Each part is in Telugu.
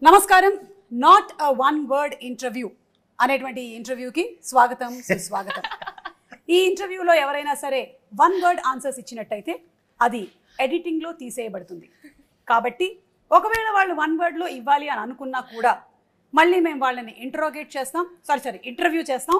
నమస్కారం. Not a one word interview అనేటువంటి ఇంటర్వ్యూకి స్వాగతం, సుస్వాగతం. ఈ ఇంటర్వ్యూలో ఎవరైనా సరే వన్ వర్డ్ ఆన్సర్స్ ఇచ్చినట్టయితే అది ఎడిటింగ్లో తీసేయబడుతుంది. కాబట్టి ఒకవేళ వాళ్ళు వన్ వర్డ్లో ఇవ్వాలి అని అనుకున్నా కూడా మళ్ళీ మేము వాళ్ళని ఇంటర్వ్యూ చేస్తాం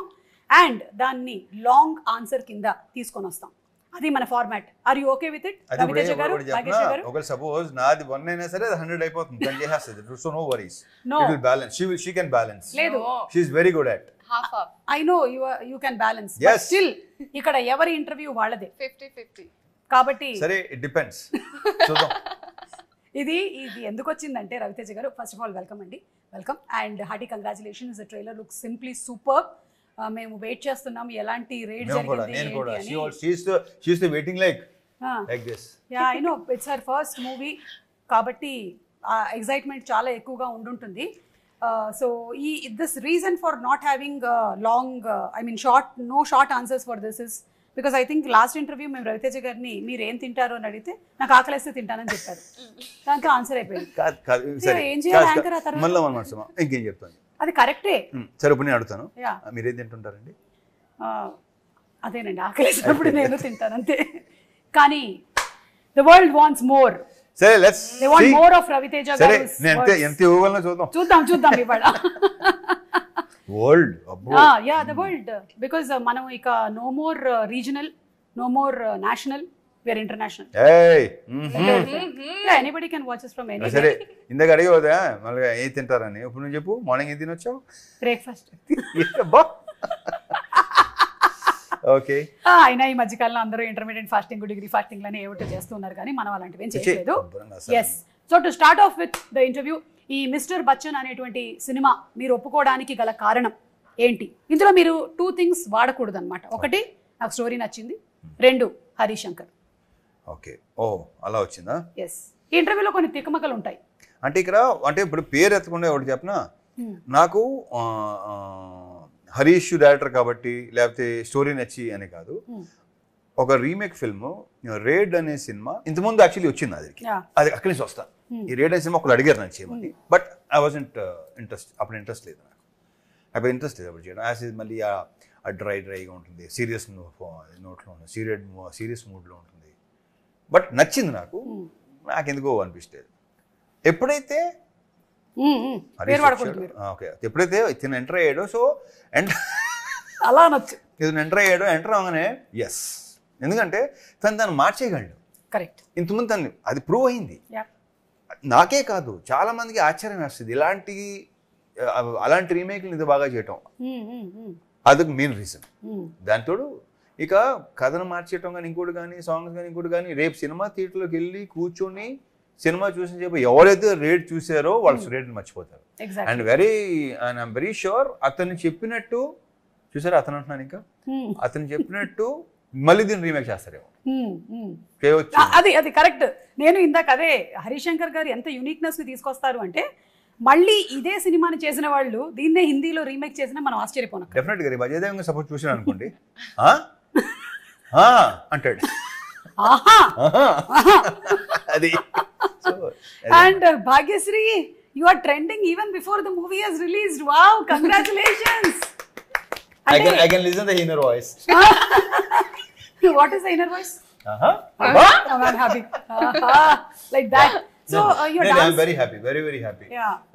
అండ్ దాన్ని లాంగ్ ఆన్సర్ కింద తీసుకొని వస్తాం. అది మన format. Are you okay with it? Ravi Teja garu, Bhagyashri గారు. ఒకవేళ సపోజ్ నాది 1 అయినా సరే 100 అయిపోతుంది. తను చేసేస్తుంది. So no worries. It will balance. She can balance. లేదు. She is very good at. Half. I know you can balance. Yes. But still ఇక్కడ ఎవరి ఇంటర్వ్యూ వాళ్ళదే. 50-50. కాబట్టి సరే, it depends. చూద్దాం. ఇది ఎందుకు వచ్చిందంటే రవితేజ గారు, ఫస్ట్ ఆఫ్ ఆల్ వెల్కమ్ అండి. Welcome and hearty congratulations. The trailer looks simply super. మేము వెయిట్ చేస్తున్నాం ఎలాంటి రేట్ జరిగింది. నేను కూడా she is waiting like this. Yeah, I know. It's her first movie కాబట్టి ఎక్సైట్మెంట్ చాలా ఎక్కువగా ఉండుంటుంది. So this reason for not having long no short answers for this is because I think last interview మేము రవితేజ గారిని మీరు ఏం తింటారు అని అడిగితే నాకు ఆకలిస్తే తింటానని చెప్పారు. దాంతో ఆన్సర్ అయిపోయింది. ఏం చేయాలి యాంకర్? ఆ తర్వాత ఇంకేం చెప్తాను. అది కరెక్టే. సరే, ఇప్పుడు నేను అడుగుతాను, మీరేం తింటుంటారండి? అదేనండి, ఆకలిసినప్పుడు నేను తింటాను అంతే. కానీ ద వరల్డ్ వాంట్స్ మోర్. సరే, let's they want more of Ravi Teja garu. ఎంత ఇవ్వగలనో చూద్దాం ఇవాళ. వరల్డ్ ద వరల్డ్ బికాజ్ మనం ఇక no more regional, no more national, we are international. Anybody can watch us from anywhere. సరే, ఇందాక అడిగేదా మళ్ళీ ఏం తింటారని. ఇప్పుడు నువ్వు చెప్పు, మార్నింగ్ ఏం తినొచ్చావు? బ్రేక్ఫాస్ట్. ఓకే. అయినా ఈ మధ్యకాలంలో అందరూ ఇంటర్మీడియట్ ఫాస్టింగ్, డిగ్రీ ఫాస్టింగ్ లని ఏమిటో చేస్తున్నారు, కానీ మనం అలాంటివి ఏం చేయలేదు. Yes. So to start off with the interview, ఈ మిస్టర్ బచ్చన్ అనేటువంటి సినిమా మీరు ఒప్పుకోవడానికి గల కారణం ఏంటి? ఇందులో మీరు 2 things వాడకూడదు అనమాట. ఒకటి, నాకు స్టోరీ నచ్చింది. 2, హరిశంకర్. ఓకే. ఓ, అలా వచ్చిందా? ఎస్. ఈ ఇంటర్వ్యూలో కొన్ని తికమకలు ఉంటాయి. అంటే ఇక్కడ ఇప్పుడు పేరు ఎత్తకుండా ఒకటి చెప్పనా, నాకు హరీష్ డైరెక్టర్ కాబట్టి లేకపోతే స్టోరీ నచ్చి అని కాదు. ఒక రీమేక్ ఫిల్మ్ రేడ్ అనే సినిమా ఇంతకుముందు యాక్చువల్లీ వచ్చింది. అది అక్కడి నుంచి వస్తా. ఈ రేడ్ అనే సినిమా ఒకళ్ళు అడిగారు నన్ను చేయమని. బట్ ఐ వాజంట్ అప్పుడు ఇంట్రెస్ట్ లేదు అప్పుడు చేయడం. యాజ్ ఇస్ మళ్ళీ ఆ డ్రైగా ఉంటుంది, సీరియస్ నోట్లో ఉంటుంది, సీరియస్ మూడ్లో ఉంటుంది. బట్ నచ్చింది నాకెందుకో అనిపిస్తుంది. ఎప్పుడైతే ఇతను ఎంటర్ అయ్యాడో, సో అలా నచ్చు ఇతను ఎంటర్ అవగానే ఎస్, ఎందుకంటే తను మార్చేయగలడు. కరెక్ట్. ఇంతకుముందు తను అది ప్రూవ్ అయింది. నాకే కాదు, చాలా మందికి ఆశ్చర్యం వేస్తుంది అలాంటి రీమేక్లు ఇది బాగా చేయటం. అదొక మెయిన్ రీజన్. దాంతోడు ఇక కథను మార్చేయటం కానీ, ఇంకోటి కానీ, సాంగ్స్ కానీ, ఇంకోటి కానీ, రేపు సినిమా థియేటర్లోకి వెళ్ళి కూర్చొని సినిమా చూసిన చెప్పి ఎవరైతే రేట్ చూసారో వాళ్ళు రేట్ని మర్చిపోతారు. అండ్ ఐఎమ్ వెరీ షూర్ అతను చెప్పినట్టు చూసారా, అతను అంటున్నాను ఇంకా అతను చెప్పినట్టు మళ్ళీ దీన్ని రీమేక్ చేస్తారేమో. అది కరెక్ట్. నేను ఇందాక అదే, హరిశంకర్ గారు ఎంత యూనిక్నెస్ ని తీసుకొస్తారు అంటే, మళ్ళీ ఇదే సినిమాని చేసిన వాళ్ళు దీన్నే హిందీలో రీమేక్ చేసినా మనం ఆశ్చర్యపోను. డెఫినెట్ గా అజయ్ సపోజ్ చూసాను అనుకోండి, అంటాడు. అది. And Bhagyasri, you are trending even before the movie has released. Wow, congratulations. I can listen the inner voice. What is the inner voice? I'm happy. Like that. So I'm very happy, very happy.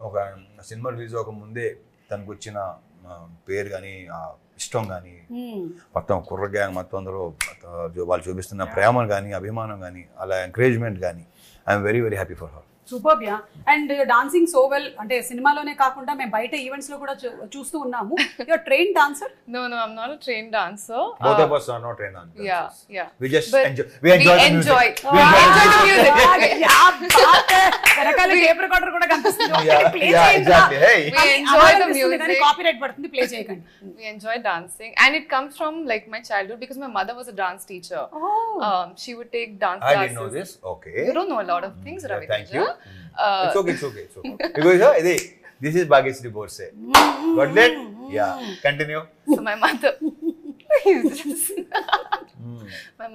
ఒక సినిమా రిలీజ్ అవ్వక ముందే తనకు వచ్చిన పేరు కానీ, ఇష్టం కానీ, మొత్తం కుర్ర గ్యాంగ్ మొత్తం అందరూ వాళ్ళు చూపిస్తున్న ప్రేమ కానీ, అభిమానం కానీ, అలా ఎంకరేజ్మెంట్ కానీ, I'm very happy for her. Super. Yeah. And dancing so well. అంటే సినిమాలోనే కాకుండా మేము బయట ఈవెంట్స్ లో కూడా చూస్తూ ఉన్నాము. You are trained dancer? No, I'm not a trained dancer. Both of us are not trained dancers. Yeah. We just enjoy the music. We enjoy the music. యా బాత్. వెనకాల టేప్ రికార్డర్ కూడా కనిపిస్తుంది. Yeah, exactly. Hey. We enjoy the music. Copyright పడుతుంది, ప్లే చేయకండి. We enjoy dancing and it comes from like my childhood because my mother was a dance teacher. She would take dance classes. I didn't know this. Okay. You don't know a lot of things, Ravi. Thank you. It's okay. Because this is Bhagyasri Borse. Got that? Yeah. Continue. So my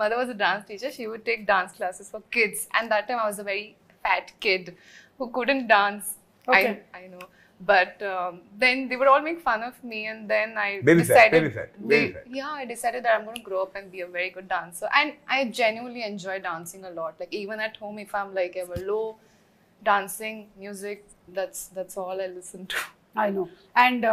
mother was a dance teacher. She would take dance classes for kids, and that time I was a very fat kid who couldn't dance. Okay. I know. But then they would all make fun of me, and then I Baby decided, fat. yeah, I decided that I'm going to grow up and be a very good dancer. And I genuinely enjoy dancing a lot. Like even at home, if I'm like ever low, dancing, music, that's all I listen to. I know and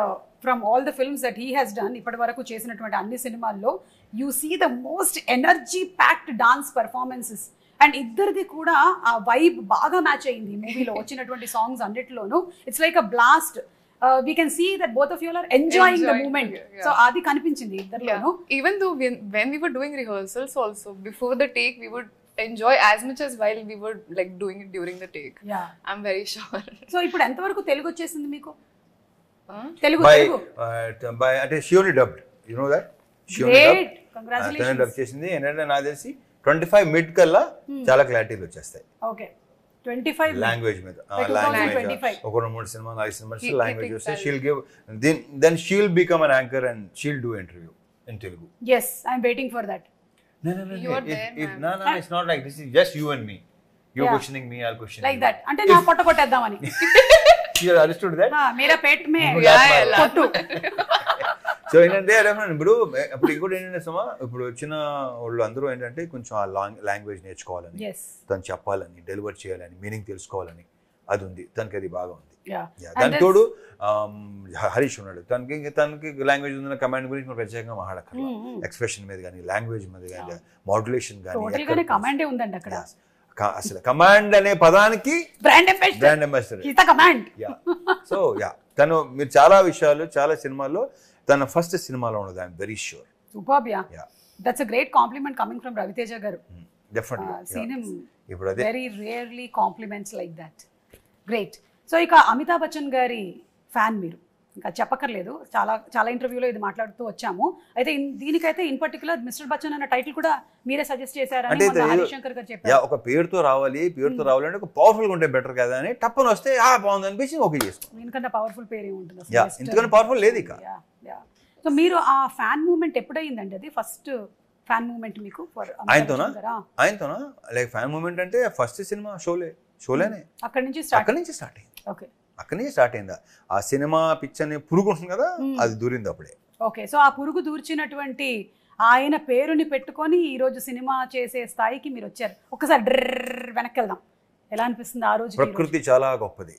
from all the films that he has done ఇప్పటి వరకు చేసినటువంటి అన్ని సినిమాల్లో you see the most energy packed dance performances and ఇద్దరిది కూడా ఆ వైబ్ బాగా మ్యాచ్ అయింది మూవీలో వచ్చినటువంటి సాంగ్స్ అన్నిటిలోనూ it's like a blast we can see that both of you are enjoying the moment so అది కనిపించింది ఇద్దరిలోనూ. Even though when we were doing rehearsals also, before the take, we would enjoy as much as while we were like doing it during the take. Yeah. I'm very sure. So ఇప్పుడు ఎంతవరకు తెలుగు వచ్చేసింది మీకు? తెలుగు బై అంటే she only dubbed, you know that she only great, dub congratulations. చేసింది. ఏంటంటే నాకు తెలిసి 25 మిడ్ కల్లా చాలా క్లారిటీలు వచ్చేస్తాయి ఓకే 25 లాంగ్వేజ్ మీద. By 2025. ఒక 2-3 సినిమా 5 సినిమాస్ లాంగ్వేజ్ వస్తే she'll give then she'll become an anchor and she'll do interview in Telugu. yes I'm waiting for that. You are there, No, it's not like this. Is just you and me. You're questioning me, I'll question like you. that అంటే నా పొట్ట కొట్టేద్దామని. You understood that? Mera Peth May Yeah, కొట్టు. సో ఏంటంటే ఇప్పుడు ఇంకోటి ఏంటంటే సుమా, ఇప్పుడు వచ్చిన వాళ్ళు అందరూ ఏంటంటే కొంచెం ఆ లాంగ్వేజ్ నేర్చుకోవాలని, yes తను చెప్పాలని, డెలివర్ చేయాలని, మీనింగ్ తెలుసుకోవాలని అది ఉంది తనకి, అది బాగా ఉంది. yeah దాని తోడు హరీష్ ఉన్నాడు, తనకి లాంగ్వేజ్ ఉందన్న కమాండ్ గురించి మనం ప్రత్యేకంగా మాట్లాడక్కర్లా. ఎక్స్ప్రెషన్ మీద కానీ, లాంగ్వేజ్ మీద కానీ, మాడ్యులేషన్ టోటల్ గానే కానీ, కమాండే ఉందండి అక్కడ. అసలు కమాండ్ అనే పదానికి brand ambassador brand is the command. So తను మీరు చాలా విషయాలు చాలా సినిమాల్లో తన ఫస్ట్ సినిమాలో ఉన్నది, I'm very sure. Superb. Yeah that's a great compliment coming from Ravi Teja garu. Definitely seen him ఇప్పుడు అదే very rarely compliments like that. Great. So ఇక అమితాబ్ బచ్చన్ గారి ఫ్యాన్ మీరు, ఇంకా చెప్పక్కర్లేదు, చాలా చాలా ఇంటర్వ్యూలో ఇది మాట్లాడుతూ వచ్చాము. అయితే దీనికైతే ఇన్ పర్టికులర్ మిస్టర్ బచ్చన్ అన్న టైటిల్ కూడా మీరే సజెస్ట్ చేశారని హరిశంకర్ గారు చెప్పారు. ఒక పేరుతో రావాలి అంటే ఒక పవర్ఫుల్ గా ఉంటే బెటర్ కదా అని టప్పని వస్తే బాగుంది అనిపించి ఓకే చేసుకోండి. దీనికన్నా పవర్ఫుల్ పేరు ఏముంటుంది? ఇంతకన్నా పవర్ఫుల్ లేదు ఇక. సో మీరు ఆ ఫ్యాన్ మూమెంట్ ఎప్పుడైందండి? అది ఫస్ట్ ఫ్యాన్ మూమెంట్ మీకు ఆయనతోనా లైక్ ఫ్యాన్ మూమెంట్ అంటే ఫస్ట్ సినిమా షోలేనే అక్కడి నుంచి స్టార్ట్ అయింది. ఓకే, అక్కడి నుంచి స్టార్ట్ అయిందా ఆ సినిమా పిక్చర్ ని పురుగు ఉంటుంది కదా, అది దూరింది అప్పుడే. ఓకే, సో ఆ పురుగు దూర్చినటువంటి ఆయన పేరుని పెట్టుకొని ఈ రోజు సినిమా చేసే స్థాయికి మీరు వచ్చారు. ఒకసారి డ్రర్ వెనక్కి వెళ్దాం. ఎలా అనిపిస్తుంది ఆ రోజు? ప్రకృతి చాలా గొప్పది,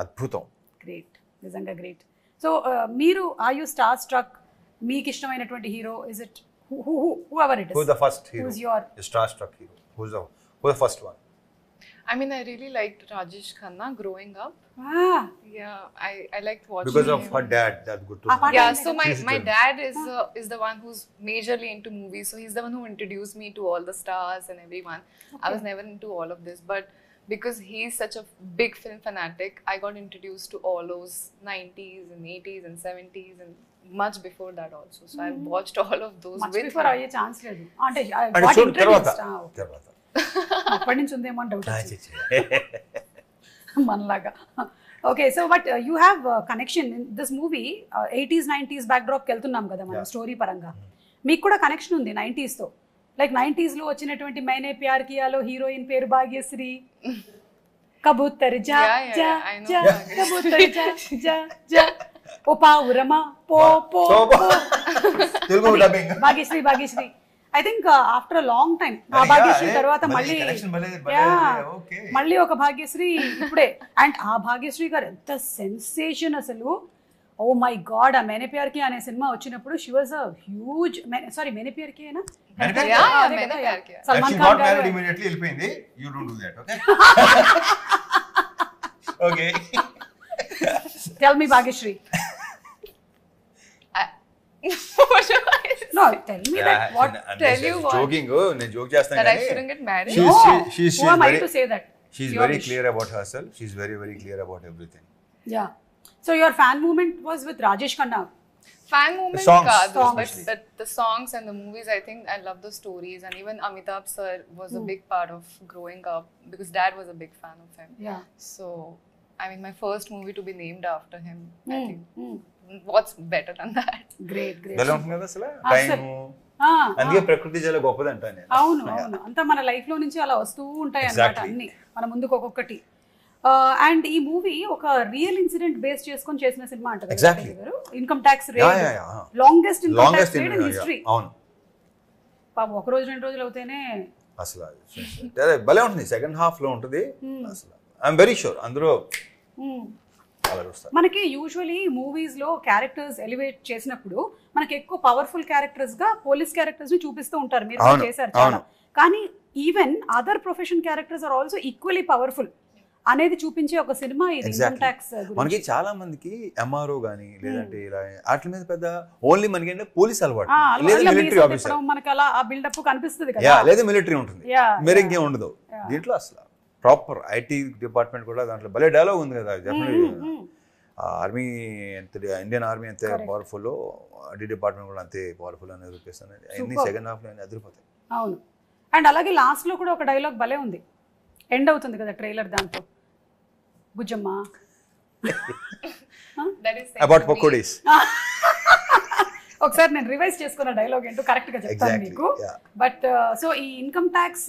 అద్భుతం. గ్రేట్, నిజంగా గ్రేట్. సో మీరు ఆర్ యు స్టార్ స్ట్రక్? మీకు ఇష్టమైనటువంటి hero is it whoever it is? Who's the first hero? Who's your star struck hero? Who's the first one? I mean, I really liked Rajesh Khanna growing up. Yeah, I liked watching because him. of her dad. That's good to know. Yeah, so my dad is the one who's majorly into movies, so he's the one who introduced me to all the stars and everyone. Okay. I was never into all of this, but because he's such a big film fanatic, I got introduced to all those 90s and 80s and 70s and much before that also. So I watched all of those much with before him. అయ్యే ఛాన్స్ లేదు అంటే తర్వాత అప్పటి నుంచి ఉందేమో అని డౌట్ మనలాగా. Okay, so but you have connection in this movie. 80s 90s బ్యాక్ డ్రాప్కి వెళ్తున్నాం కదా మనం స్టోరీ పరంగా. మీకు కూడా కనెక్షన్ ఉంది 90s తో. లైక్ 90s లో వచ్చినటువంటి మైనే ప్యార్ కియాలో హీరోయిన్ పేరు భాగ్యశ్రీ. కబూతర్ జా జా జా కబూతర్ జా జా జా ఓ పావురమా పో పో Bhagyashri. I think after a long time ఆ భాగ్యశ్రీ తర్వాత మళ్ళీ ఒక భాగ్యశ్రీ ఇప్పుడే. అండ్ ఆ భాగ్యశ్రీ గారు ఎంత సెన్సేషన్ అసలు. ఓ మై గాడ్, ఆ मैंने प्यार किया అనే సినిమా వచ్చినప్పుడు she was a huge. Sorry मैंने प्यार किया ना, मैंने प्यार किया. సల్మాన్ ఖాన్ గారు immediately వెళ్ళిపోయింది. You don't do that, okay? Okay. Tell me Bhagyashree. No, tell me that. What? Tell you what? Joking. నేను joke చేస్తాను That I కానీ shouldn't get married? she's Who am I to say that? She's very clear about herself. She's very, very clear about everything. Yeah. So your fan movement was with Rajesh Khanna. Fan movement songs, but the songs and the movies, I think I love the stories, and even Amitabh sir was a big part of growing up because dad was a big fan of him. Yeah. So I mean, my first movie to be named after him, I think what's better than that? Great. ఎలా ఉంటుంది కదా అసలు టైము. అందుకే ప్రకృతి చాలా గొప్పది అంటాను నేను. అవును అంతా మన లైఫ్ లో నుంచి అలా వస్తూ ఉంటాయి అన్నమాట అన్ని మన ముందుకు ఒక్కొక్కటి. అండ్ ఈ మూవీ ఒక రియల్ ఇన్సిడెంట్ బేస్ చేసుకొని చేసిన సినిమా అంటారు Exactly. Income tax longest income tax rate in history. అవును పాపం ఒక రోజు 2 రోజులు అవుతేనే అసలు భలే ఉంటుంది. సెకండ్ హాఫ్ లో ఉంటుంది అసలు. ఐఎమ్ వెరీ షూర్ అందరూ మనకి యూజువలీ మూవీస్ లో క్యారెక్టర్స్ ఎలివేట్ చేసినప్పుడు మనకి ఎక్కువ పవర్ఫుల్ క్యారెక్టర్స్ గా పోలీస్ క్యారెక్టర్స్ ని చూపిస్తూ ఉంటారు. మీరు చేశారు చాలా. కానీ even other profession characters are also equally powerful అనేది చూపించే ఒక సినిమా ఇది ఇన్కమ్ ట్యాక్స్. మనకి చాలా మందికి ఎంఆర్ఓ గానీ లేదంటే ఇలా వాటి మీద పెద్ద ఓన్లీ మనకి ఏంటంటే పోలీస్ అలవాటు లేదా మిలిటరీ ఆఫీసర్ మనకి అలా ఆ బిల్డప్ కనిపిస్తుంది కదా, లేదా మిలిటరీ ఉంటుంది, మీరు ఇంకేం ఉండదు. దీంట్లో అసలు ప్రాపర్ ఐటీ డిపార్ట్మెంట్ కూడా దాంట్లో భలే డైలాగ్ ఉంది కదా. ఆర్మీ ఎంత ఇండియన్ ఆర్మీ ఎంత పవర్ఫుల్, ఐటీ డిపార్ట్మెంట్ కూడా అంతే పవర్ఫుల్ అనేది చూపిస్తాను. అన్ని సెకండ్ హాఫ్ లో అదిరిపోతాయి. అవును. అండ్ అలాగే లాస్ట్ లో కూడా ఒక డైలాగ్ భలే ఉంది, ఎండ్ అవుతుంది కదా ట్రైలర్ దాంతో, బుజ్జమ్మ అబౌట్ పకోడీస్. ఒకసారి నేను రివైజ్ చేసుకున్న డైలాగ్ ఏంటో కరెక్ట్ గా చెప్తాను మీకు. బట్ సో ఈ income tax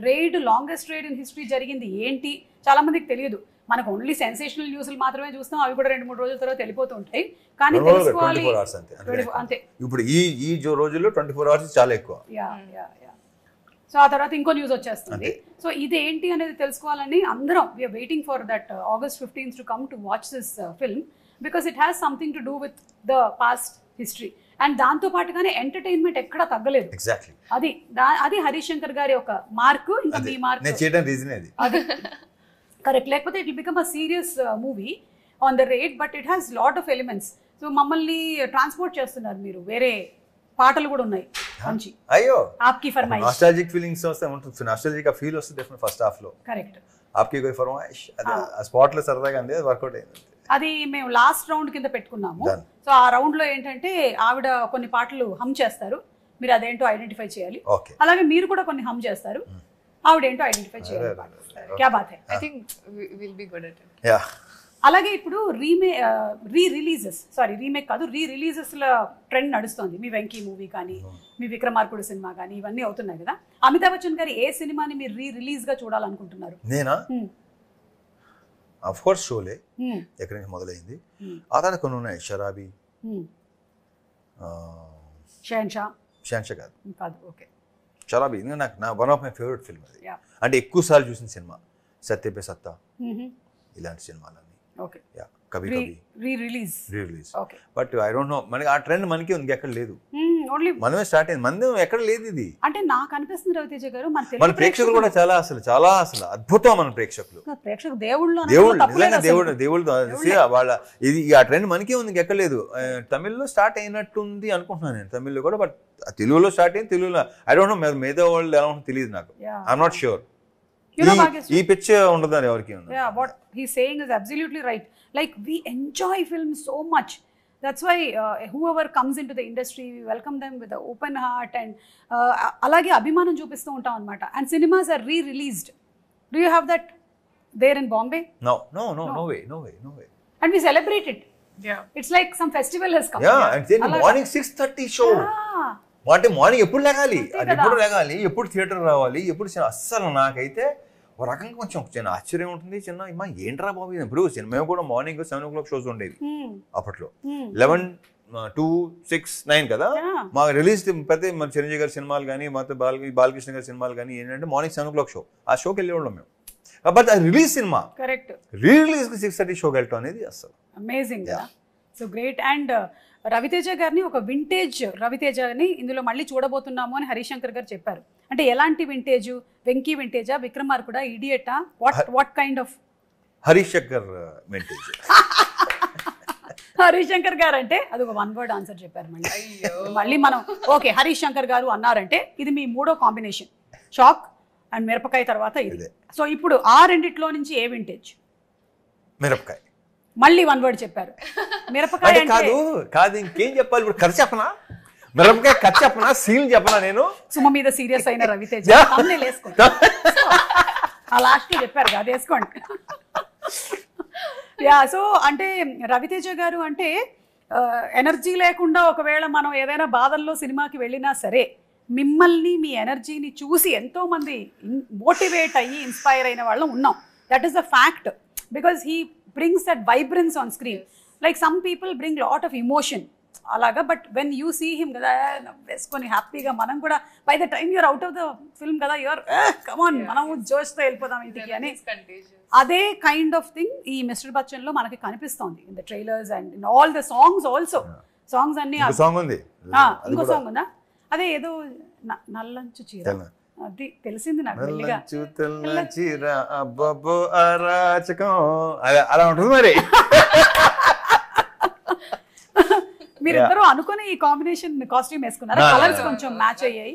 raid longest raid in history జరిగింది ఏంటి చాలా మందికి తెలియదు. మనకు ఓన్లీ సెన్సేషనల్ న్యూస్లు మాత్రమే చూస్తాం, అవి కూడా 2-3 రోజుల తర్వాత వెళ్ళిపోతూ ఉంటాయి. కానీ తెలుసుకోవాలి అంతే. ఇప్పుడు ఈ రోజుల్లో 24 అవర్స్ చాలా ఎక్కువ. సో ఆ తర్వాత ఇంకో న్యూస్ వచ్చేస్తుంది. సో ఇదేంటి అనేది తెలుసుకోవాలని అందరం we're waiting for that August 15th to come to watch this film because it has something to do with the past history. And దాంతో పాటుగానే ఎంటర్టైన్మెంట్ ఎక్కడా తగ్గలేదు. అది హరీష్ శంకర్ గారి ఒక మార్క్. ఇంకా మీ మార్క్ కరెక్ట్. లేకపోతే it will become a serious movie on the rate, but it has lot of elements. So మమ్మల్ని ట్రాన్స్పోర్ట్ చేస్తున్నారు మీరు. వేరే పాటలు కూడా ఉన్నాయి మంచి. అయ్యో ఆప్కి ఫర్మాయిష్ నాస్టాల్జిక్ ఫీలింగ్స్ వస్తాయి, ఉంటుంది నాస్టాల్జిక్ ఫీల్ వస్తుంది డెఫినెట్ ఫస్ట్ హాఫ్ లో. కరెక్ట్. ఆప్కి కోయి ఫర్మాయిష్ అది ఆ స్పాట్ లో సరదాగా అంది, అది వర్కౌట్ అయింది. అది మేము లాస్ట్ రౌండ్ కింద పెట్టుకున్నాము. సో ఆ రౌండ్ లో ఏంటంటే ఆవిడ కొన్ని పాటలు హమ్ చేస్తారు, మీరు అదేంటో ఐడెంటిఫై చేయాలి. అలాగే మీరు కూడా కొన్ని హమ్ చేస్తారు, ఆవిడ ఏంటో ఐడెంటిఫై చేయాలి. క్యా బాత్ హై. I think will be good at it. Yeah. అలాగే ఇప్పుడు రీమేక్ కాదు రీ రిలీజెస్ ల ట్రెండ్ నడుస్తుంది. మీ వెంకీ మూవీ కానీ మీ విక్రమార్కుడు సినిమా కానీ ఇవన్నీ అవుతున్నాయి కదా. అమితాబ్ బచ్చన్ గారి ఏ సినిమాని మీరు రిలీజ్ గా చూడాలనుకుంటున్నారు? నేనా ఆఫ్ కోర్స్ షోలే ఎక్కడి నుంచి మొదలైంది. ఆ తర్వాత కొన్ని ఉన్నాయి, షరాబీ, షహన్షా కాదు ఓకే షరాబీ నాకు one of my favourite film అది. అంటే ఎక్కువ సార్లు చూసిన సినిమా సత్య పే సత్తా ఇలాంటి సినిమాలన్నీ. కవి release but I don't know, మనకి ఆ ట్రెండ్ మనకి ఇంకెక్కడ లేదు, మనమే స్టార్ట్ అయింది, మన ఎక్కడ లేదు ఇది. అంటే నాకు అనిపిస్తుంది రవితేజ గారు మన ప్రేక్షకులు కూడా చాలా అసలు అద్భుతం. మన ప్రేక్షకులు దేవుళ్ళతో వాళ్ళ ఇది ఆ ట్రెండ్ మనకే ఉంది, ఇంకెక్కడ లేదు. తమిళ్లో స్టార్ట్ అయినట్టుంది అనుకుంటున్నాను నేను, తమిళ్లో కూడా. బట్ తెలుగులో స్టార్ట్ అయింది, తెలుగులో ఐ డోంట్ నో మిగతా వాళ్ళు ఎలా ఉంటుందో తెలియదు నాకు. I'm not sure. ఈ పిచ్ ఉండదు అని ఎవరికి. what he's saying is absolutely right. Like we enjoy films so much, that's why whoever comes into the industry we welcome them with an open heart and alage abhimanam చూపిస్తూ ఉంటాం అన్నమాట. And cinemas are re-released. Do you have that there in Bombay? No way. And we celebrate it. It's like some festival has come. And then morning 6:30 show. అంటే మార్నింగ్ ఎప్పుడు లేగాలి, ఎప్పుడు థియేటర్ రావాలి, ఎప్పుడు అస్సలు నాకైతే ఒక రకంగా కొంచెం చిన్న ఆశ్చర్యం ఉంటుంది. చిన్న ఏంట్రా బాబు ఇప్పుడు మేము కూడా మార్నింగ్ 7 o'clock షోస్ ఉండేవి అప్పట్లో. 11, 2, 6, 9 కదా మాకు రిలీజ్. పెద్ద మన చిరంజీవి గారి సినిమాలు కానీ మొత్తం బాలకృష్ణ గారి సినిమాలు కానీ ఏంటంటే మార్నింగ్ 7 o'clock షో, ఆ షోకి వెళ్ళేవాళ్ళం మేము. బట్ అది రిలీజ్ సినిమా, రిలీజ్ 6:30 షోకి వెళ్ళటం అనేది అసలు amazing. So great. And Ravi Teja గారిని ఒక వింటేజ్ రవితేజని ఇందులో మళ్ళీ చూడబోతున్నాము అని హరీష్ శంకర్ గారు చెప్పారు. అంటే ఎలాంటి వింటేజ్? వెంకీ వింటేజా, విక్రమార్కుడా, ఇడియటా, what kind of? Harish Shankar vintage. Harish Shankar garu అంటే అది ఒక 1 word ఆన్సర్ చెప్పారు. మళ్ళీ మనం ఓకే హరీష్ శంకర్ గారు అన్నారంటే ఇది మీ 3వ కాంబినేషన్, షాక్ అండ్ మిరపకాయ తర్వాత ఇది. సో ఇప్పుడు ఆ రెండిట్లో నుంచి ఏ వింటేజ్? మిరపకాయ. మళ్ళీ 1 word చెప్పారు. మిరపకాయ కాదు ఇంకేం చెప్పాలి ఇప్పుడు? కథ చెప్పనా? మిరపకాయ కథ చెప్పనా? సీన్ చెప్పనా? నేను సుమ మీద సీరియస్ అయిన రవితేజ ఆ లాస్ట్ చెప్పారు అది వేసుకోండి. సో అంటే రవితేజ గారు అంటే ఎనర్జీ లేకుండా ఒకవేళ మనం ఏదైనా బాధల్లో సినిమాకి వెళ్ళినా సరే మిమ్మల్ని మీ ఎనర్జీని చూసి ఎంతో మంది మోటివేట్ అయ్యి ఇన్స్పైర్ అయిన వాళ్ళం ఉన్నాం. That is the fact because he brings that vibrance on screen. Like some people bring lot of emotion అలాగా, but when you see him కదా వేసుకొని హ్యాపీగా, మనం కూడా by the time you're out of the film కదా యూఆర్ కమాన్ మనం జోష్తో వెళ్ళిపోదాం ఇంటికి అని. అదే కైండ్ ఆఫ్ థింగ్ ఈ మిస్టర్ బచ్చన్ లో మనకి కనిపిస్తోంది in the trailers and in all the songs also. Songs అన్ని సాంగ్ ఉంది, ఇంకో సాంగ్ ఉందా, అదే ఏదో నల్లంచు చీర, అది తెలిసింది నాకు మెల్లిగా. అలా ఉంటుంది మరి. మీరిద్దరూ అనుకుని ఈ కాంబినేషన్ కాస్ట్యూమ్ వేసుకున్నారా? కలర్స్ కొంచెం మ్యాచ్ అయ్యాయి.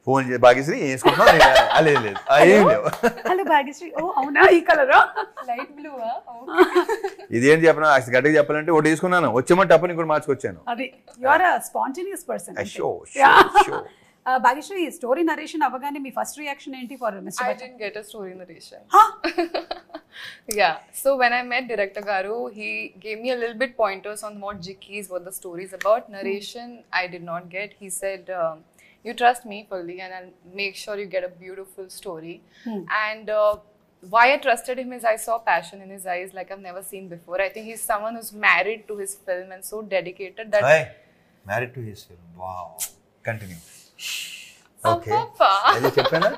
ఫోన్ భాగ్యశ్రీ వేసుకుంటున్నా, హలో భాగ్యశ్రీ, ఓ అవునా ఈ కలర్ లైట్ బ్లూ. ఇదేం చెప్పిన గట్టిగా చెప్పాలంటే ఒకటి తీసుకున్నాను, వచ్చేమంటే అప్పుడు ఇంకోటి మార్చుకొచ్చాను. అది you are a spontaneous person. Bhagyashri, story narration అవ్వగానే మీ ఫస్ట్ రియాక్షన్ ఏంటి for Mister I Bachchan? didn't get a story narration. Yeah. So when I met Director Garu, he gave me a little bit pointers on what Jickies, what the story is about. Narration, I did not get. He said, you trust me fully and I'll make sure you get a beautiful story. And why I trusted him is I saw passion in his eyes like I've never seen before. I think he's someone who's married to his film and so dedicated that... Hey, married to his film. Wow. Continue. Okay. చెప్పానా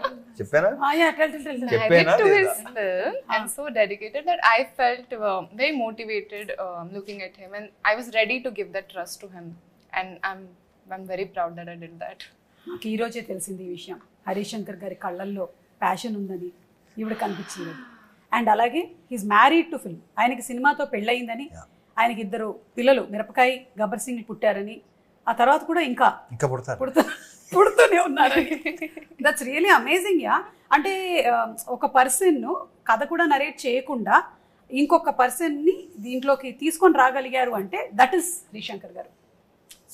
Married to his film and so dedicated that I felt very motivated looking at him, and I was ready to give that trust to him, and I'm very proud that I did that. నాకు ఈ రోజే తెలిసింది ఈ విషయం. హరీష్ శంకర్ గారి కళ్ళల్లో ప్యాషన్ ఉందని ఈవిడ కనిపించింది. అండ్ అలాగే హీస్ మ్యారీడ్ టు ఫిల్మ్, ఆయనకి సినిమాతో పెళ్ళయిందని, ఆయనకి 2 పిల్లలు మిరపకాయ గబ్బర్ సింగ్ పుట్టారని, ఆ తర్వాత కూడా ఇంకా పుడుతూనే ఉన్నారని. That's really amazing. యా, అంటే ఒక పర్సన్ కథ కూడా నరేట్ చేయకుండా ఇంకొక పర్సన్ని దీంట్లోకి తీసుకొని రాగలిగారు అంటే that is Harish Shankar garu.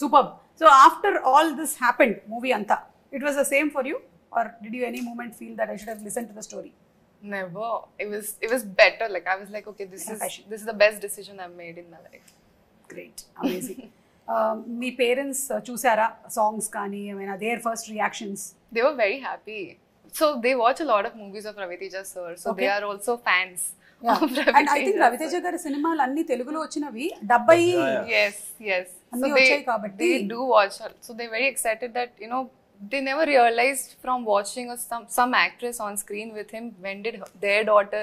Super. So after all this happened movie అంతా, it was the same for you are did you any moment feel that I should have listen to the story? Never. It was better. Like I was like, okay, this is the best decision I've made in my life. Great, amazing. మీ పేరెంట్స్ చూసారా సాంగ్స్ కానీ ఏమైనా, their first reactions? They were very happy. So they watch a lot of movies of Ravi Teja sir. So they are also fans of Ravi Teja. And I think Ravi Teja గారి సినిమాలు అన్ని తెలుగులో వచ్చినవి 70. Yes. అన్ని వచ్చాయి కాబట్టి they do watch. So they're very excited that, you know, they never realized from watching some actress on screen with him, when did their daughter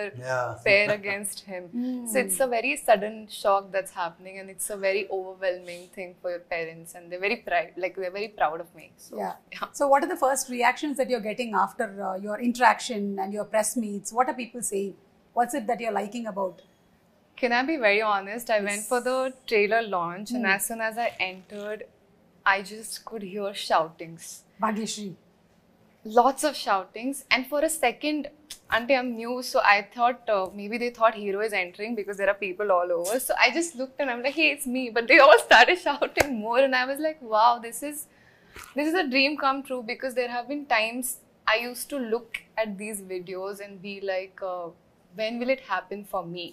pair against him. So it's a very sudden shock that's happening, and it's a very overwhelming thing for your parents, and they're very proud of me. So, yeah. So what are the first reactions that you're getting after your interaction and your press meets? What are people saying? What's it that you're liking about? Can I be very honest? I went for the trailer launch, and as soon as I entered, I just could hear shoutings. Bhagyashree. Lots of shoutings, and for a second, auntie, I'm new, so I thought maybe they thought hero is entering because there are people all over. So I just looked and I'm like, hey, it's me. But they all started shouting more, and I was like, wow, this is a dream come true, because there have been times I used to look at these videos and be like, when will it happen for me?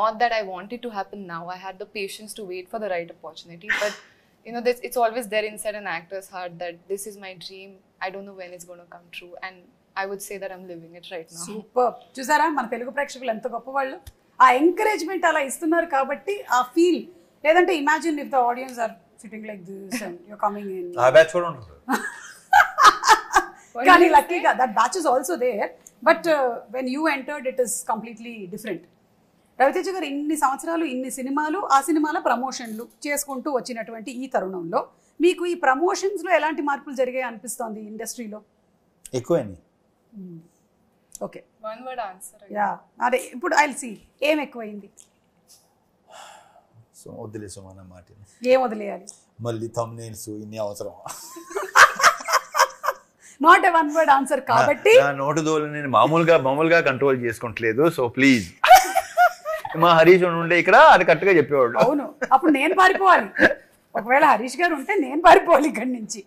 Not that I want it to happen now. I had the patience to wait for the right opportunity, but you know, it's always there inside an actor's heart that this is my dream. I don't know when it's going to come true, and I would say that I'm living it right now. Super. చూసారా మన తెలుగు ప్రేక్షకులు ఎంత గొప్పవాళ్ళు, ఆ ఎంకరేజ్మెంట్ అలా ఇస్తున్నారు కాబట్టి ఆ ఫీల్. లేదంటే imagine if the audience are sitting like this and you are coming in. ఆ బ్యాచ్ కూడా ఉంటుంది. కానీ లక్కీగా that batch is also there, but when you entered it is completely different. Ravi Teja garu ఇన్ని సంవత్సరాలు ఇన్ని సినిమాలు, ఆ సినిమాల ప్రమోషన్లు చేసుకుంటూ వచ్చినటువంటి ఈ తరుణంలో మీకు ఈ ప్రమోషన్స్లో ఎలాంటి మార్పులు జరిగాయి అనిపిస్తోంది ఇండస్ట్రీలో? ఎక్కువైంది. Okay, one word answer. Yeah, అదే ఇప్పుడు ఐల్ సీ ఏం ఎక్కువైంది. సో వదిలేసాం అన్న మాట. ఏం వదిలేయాలి? మళ్ళీ థంబ్నెయిల్స్ ఇన్ని అవసరం. Not a one word answer కాబట్టి నా నోటు దోలు నేను మామూలుగా కంట్రోల్ చేసుకుంటలేదు. సో ప్లీజ్, మా హరీష్ ఉంటే ఇక్కడ అది కరెక్ట్గా చెప్పేవాడు. అవును, అప్పుడు నేను పారిపోవాలి. ఒకవేళ హరీష్ గారు ఉంటే నేను పారిపోవాలి ఇక్కడి నుంచి.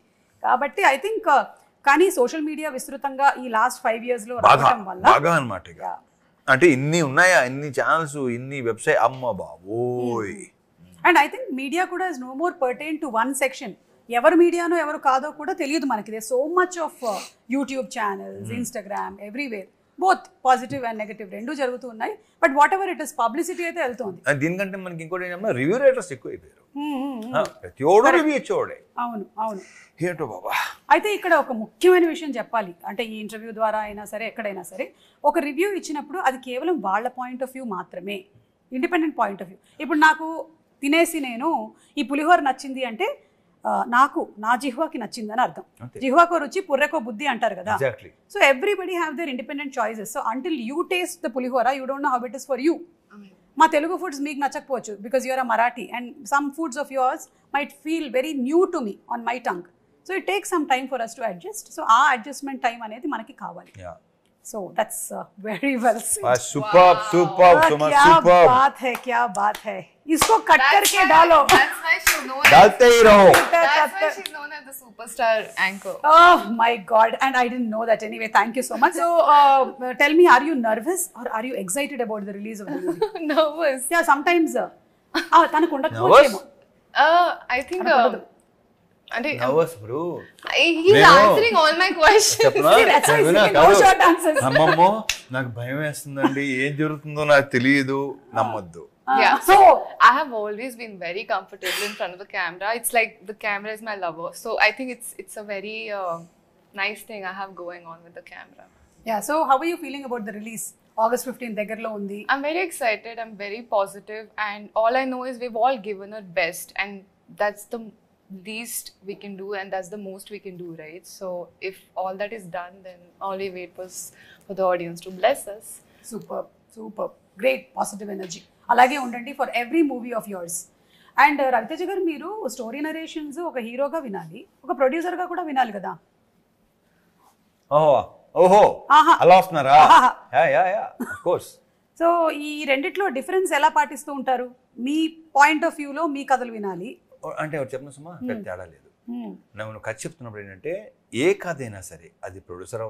కాబట్టి ఐ థింక్, కానీ సోషల్ మీడియా విస్తృతంగా ఈ లాస్ట్ 5 years లో రావడం వల్ల బాగా అనమాట. అంటే ఇన్ని ఉన్నాయా, ఇన్ని ఛానల్స్, ఇన్ని వెబ్సైట్, అమ్మ బాబోయ్. అండ్ ఐ థింక్ మీడియా కూడా is no more pertain to one section. ఎవరు మీడియానో ఎవరు కాదో కూడా తెలియదు మనకి. They so much of YouTube channels, Instagram, everywhere. Both positive and negative రెండు జరుగుతూ ఉన్నాయి. But whatever it is publicity అయితే వెళ్తుంది. దీనికంటే మనకి ఇంకోటి ఏంటంటే రివ్యూ రైటర్స్ ఎక్కువ అయిపోయారు. ప్రతి ఒడు రివ్యూ ఇచ్చేవాడే. అవును అవును. ఏంటో బాబా. అయితే ఇక్కడ ఒక ముఖ్యమైన విషయం చెప్పాలి. అంటే ఈ ఇంటర్వ్యూ ద్వారా అయినా సరే ఎక్కడైనా సరే ఒక రివ్యూ ఇచ్చినప్పుడు అది కేవలం వాళ్ళ పాయింట్ ఆఫ్ వ్యూ మాత్రమే, ఇండిపెండెంట్ పాయింట్ ఆఫ్ వ్యూ. ఇప్పుడు నాకు తినేసి నేను ఈ పులిహోర నచ్చింది అంటే నాకు నా జిహ్వాకి నచ్చిందని అర్థం. జిహ్వాకో రుచి పుర్రెకో బుద్ధి అంటారు కదా. So everybody have their independent choices. So until you taste the pulihora you don't know how it is for you. మా తెలుగు ఫుడ్స్ మీకు నచ్చకపోవచ్చు because you are a Marathi and some foods of yours might feel very new to me on my tongue. So it takes some time for us to adjust. So uh adjustment time అనేది మనకి కావాలి. So that's very well said. Superb, superb, Suma, superb. क्या बात है. इसको कट करके डालो. That's why she's known. डालते ही रहो. That's why she's known as the superstar anchor. Oh my God! And I didn't know that anyway. Thank you so much. So tell me, are you nervous or are you excited about the release of the movie? Nervous. Yeah, sometimes. తనకు ఉండకపోతేమో. I think. Nervous, bro. He's answering all my questions. అమ్మమ్మో నాకు భయం వేస్తుందండి, ఏం జరుగుతుందో నాకు తెలియదు, నమ్మొద్దు. Yeah, so I have always been very comfortable in front of the camera. It's like the camera is my lover. So I think it's a very nice thing I have going on with the camera. Yeah, so how are you feeling about the release? August 15th దగ్గరలో ఉంది. I'm very excited. I'm very positive, and all I know is we've all given our best, and that's the least we can do, and that's the most we can do, right? So if all that is done, then all we wait was for the audience to bless us. Superb, great positive energy. అలాగే ఉండండి for every movie of yours. And Ravi Teja garu, మీరు స్టోరీ నరేషన్స్ ఒక హీరోగా వినాలి, ఒక ప్రొడ్యూసర్గా కూడా వినాలి కదా. ఓహో అలా వస్తున్నారా? Of course. సో ఈ రెండిట్లో డిఫరెన్స్ ఎలా పాటిస్తూ ఉంటారు? మీ పాయింట్ ఆఫ్ వ్యూలో మీ కథలు వినాలి అంటే ఎవరు చెప్పిన సుమా పెద్ద తేడా లేదు. నువ్వు కథ చెప్తున్నప్పుడు ఏంటంటే ఏ కథ అయినా సరే అది ప్రొడ్యూసర్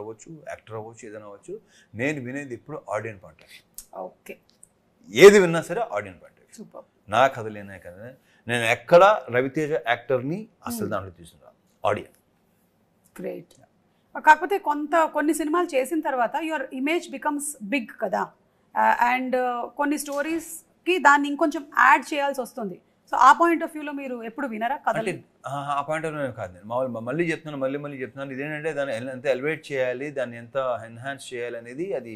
అవ్వచ్చు, యాక్టర్ అవ్వచ్చు, ఏదైనా అవ్వచ్చు, నేను వినేది ఇప్పుడు audience point of view. Okay, ఏది విన్నా సరే audience point of view. Super. నా కథలేనా కదా, నేను ఎక్కడ రవితేజ యాక్టర్ని అసలు దాంట్లో తీసుకున్నా ఆడియన్స్. గ్రేట్. కాకపోతే కొన్ని సినిమాలు చేసిన తర్వాత యువర్ ఇమేజ్ బికమ్స్ బిగ్ కదా, అండ్ కొన్ని స్టోరీస్కి దాన్ని ఇంకొంచెం యాడ్ చేయాల్సి వస్తుంది. సో ఆ పాయింట్ ఆఫ్ వ్యూలో మీరు ఎప్పుడు వినరా కథలు? ఆ పాయింట్ ఆఫ్ వ్యూ కాదు, నేను మామూలు మళ్ళీ చెప్తున్నాను ఇదేంటంటే దాన్ని ఎంత ఎలివేట్ చేయాలి, దాన్ని ఎంత ఎన్హాన్స్ చేయాలి అనేది అది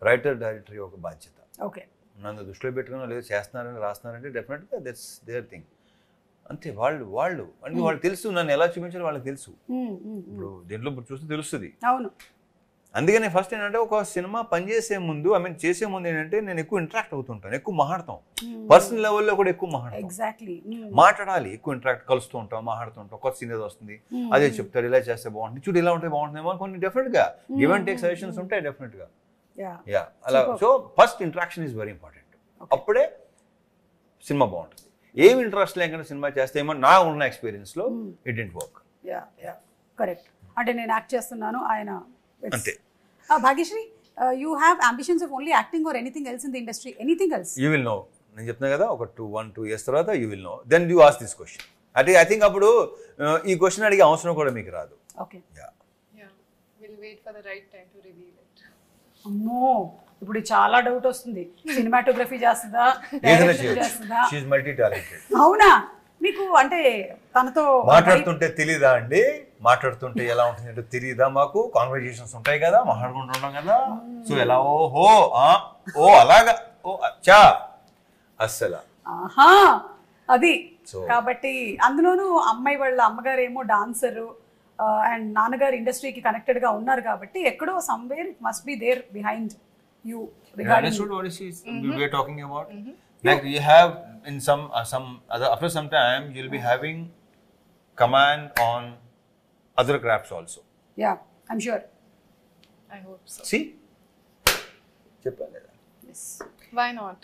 రైటర్ డైరెక్టర్ యొక్క బాధ్యత. ఓకే, నన్ను దృష్టిలో పెట్టుకున్నా లేదు చేస్తున్నారని రాస్తున్నారంటే డెఫినెట్గా దట్స్ దేర్ థింగ్. అంతే, వాళ్ళు అంటే వాళ్ళు తెలుసు నన్ను ఎలా చూపించాలో వాళ్ళకి తెలుసు. ఇప్పుడు దీంట్లో చూస్తే తెలుస్తుంది. అవును. అందుకని ఫస్ట్ ఏంటంటే ఒక సినిమా పనిచేసే ముందు చేసే ముందు ఏంటంటే నేను ఎక్కువ ఇంటరాక్ట్ అవుతుంటాను, ఎక్కువ మాట్లాడతాం, పర్సనల్ లెవెల్లో కూడా ఎక్కువ మాట్లాడాలి, ఎక్కువ ఇంటరాక్ట్ కలుస్తూ ఉంటాం, మాట్లాడుతుంటాం. కొత్త సీన్ ఏదో వస్తుంది, అదే చెప్తాడు, ఇలా చేస్తే బాగుంటుంది, చూడు ఇలా ఉంటే బాగుంటుందేమో కొన్ని డెఫినెట్గా గివ్ అండ్ టేక్ సజెషన్స్ ఉంటాయి డెఫినెట్గా. అలా so first interaction is very important. అప్పుడే సినిమా బాగుంటుంది. ఏమి ఇంట్రెస్ట్ లేకుండా సినిమా చేస్తే ఏమో నా ఉన్న ఎక్స్పీరియన్స్లో ఇట్ డెంట్ వర్క్. కరెక్ట్. అంటే నేను యాక్ట్ చేస్తున్నాను, ఆయన అంతే. Bhagyashri, you have ambitions of only acting or anything else in the industry? Anything else? You will know. నేను చెప్తున్నా కదా, ఒక 1-2 years తర్వాత you will know, then you ask this question. అంటే ఐ థింక్ అప్పుడు ఈ క్వశ్చన్ అడిగే అవసరం కూడా మీకు రాదు. Okay. We'll wait for the right time to reveal it. అమ్మో, ఇప్పుడు చాలా డౌట్ వస్తుంది. సినిమాటోగ్రఫీ చేస్తుందా, చేస్తుందా? She is multi talented. అవునా? మీకు అంటే తనతో మాట్లాడుతుంటే తెలీదా అండి? మాట్లాడుతుంటే ఎలా ఉంటుంది అంటే తెలీదా? మాకు కాన్వర్జేషన్స్ ఉంటాయి కదా, మాట్లాడుకుంటుంటాం కదా. సో ఎలా ఓ అలాగా ఓ అచ్చా అస్సలా అది. కాబట్టి అందులోనూ అమ్మాయి వాళ్ళ అమ్మగారు ఏమో డాన్సరు అండ్ నాన్నగారు ఇండస్ట్రీకి కనెక్టెడ్ గా ఉన్నారు కాబట్టి ఎక్కడో somewhere it must be there behind you regarding we're talking about. Like you have in some other, after some time you'll be having command on other crafts also. Yeah, I'm sure. I hope so. See, చెప్పలేదా? Yes. Why not?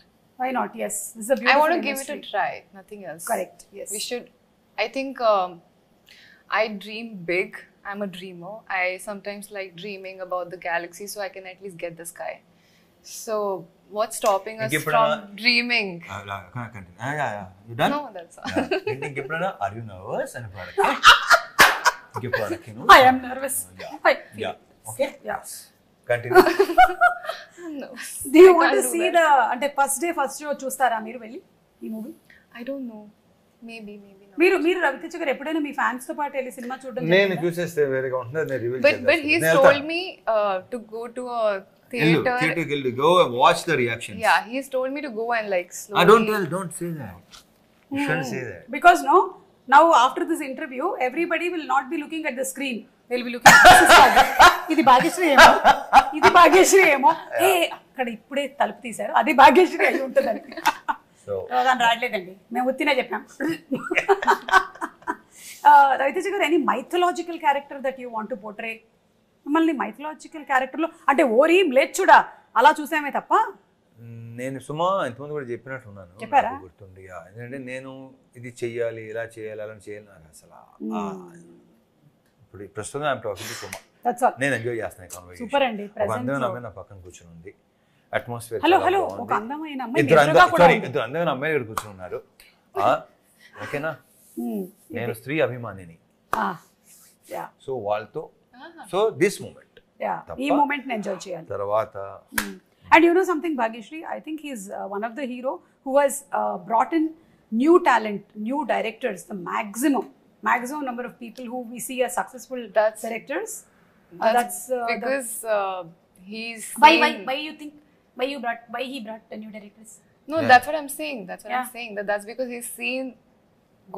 Yes, this is a beautiful I want to industry. give it a try, nothing else. Correct. Yes, we should. I think I dream big. I'm a dreamer. I sometimes like dreaming about the galaxy so I can at least get the sky. So what's stopping us from dreaming? Yeah. You done? No, that's all. Are you nervous? And I am nervous. Yeah. Okay. Yeah. Continue. No. Do you I want to can't do see that. the అంటే ఫస్ట్ షో చూస్తారా మీరు వెళ్ళి ఈ movie? I don't know. Maybe not. మీరు రవితేజ గారు ఎప్పుడైనా మీ ఫ్యాన్స్ తో పాటు వెళ్ళి సినిమా చూడడం నేను చూసేస్తే వేరేగా ఉంటుంది, నేను reveal But he's told me to go to a theater. థియేటర్కి go watch the reactions. Yeah, he's told me to go and like slowly. I don't say that. You shouldn't say that. Because now after this interview everybody will not be looking at the screen, they'll be looking at this side. ఇది భాగ్యశ్రీ ఏమో ఏ అక్కడ ఇప్పుడే తలుపు తీశారు అది భాగ్యశ్రీ అయి ఉంటుందని. So దాని రావట్లేదండి, మేము ఉత్తినే చెప్పాం. రవితేజ గారు any mythological character that you want to portray? మిమ్మల్ని మైథలాజికల్ క్యారెక్టర్లో అంటే ఓరీం లేచుడా అలా చూసామే తప్ప. నేను సుమా ఇంతకుముందు కూడా చెప్పినట్టున్నాను, చెప్పారా? నాకు గుర్తుండి. ఎందుకంటే నేను ఇది చెయ్యాలి, ఇలా చేయాలి, అలా చేయాలి నాకు అసలు ఇప్పుడు ప్రస్తుతం I'm talking to Suma. That's all. నేను ఎంజాయ్ చేస్తాను ఈ కాన్వర్సేషన్. సూపర్ అండి. ఒక అందమైన అమ్మాయి నా పక్కన కూర్చుని ఉంది, అట్మాస్ఫియర్ హలో ఒక అందమైన అమ్మాయి ఇద్దరు ఎదురుగా కూడా ఉంది. ఇద్దరు అందమైన అమ్మాయిలు ఇక్కడ కూర్చుని ఉన్నారు. ఓకేనా, నేను స్త్రీ అభిమానిని. సో వాళ్ళతో సో దిస్ మూమెంట్ ఈ మూమెంట్ ని ఎంజాయ్ చేయాలి. తర్వాత And you know something, Bhagyashree, I think he's one of the hero who has brought in new talent, new directors, the maximum number of people who we see as successful directors. That's because he's why you think why he brought the new directors? No, that's what I'm saying. I'm saying that's because he's seen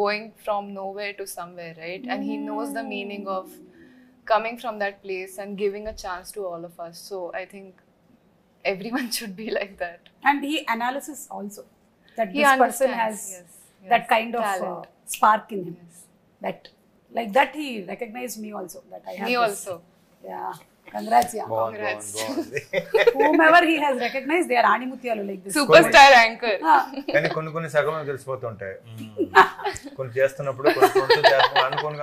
going from nowhere to somewhere, right? And he knows the meaning of coming from that place and giving a chance to all of us. So I think everyone should be like that. And he analysis also that He this person understands, has yes, that kind of talent. spark in him. That like that he recognized me also, that I have Me this. also. Yeah, congrats. Yeah, Congrats. whomever he has recognized, they are animutyalu like this. Superstar anchor. కానీ కొన్ని సగం తెలిసిపోతుంటాయి. కొన్ని చేస్తున్నప్పుడు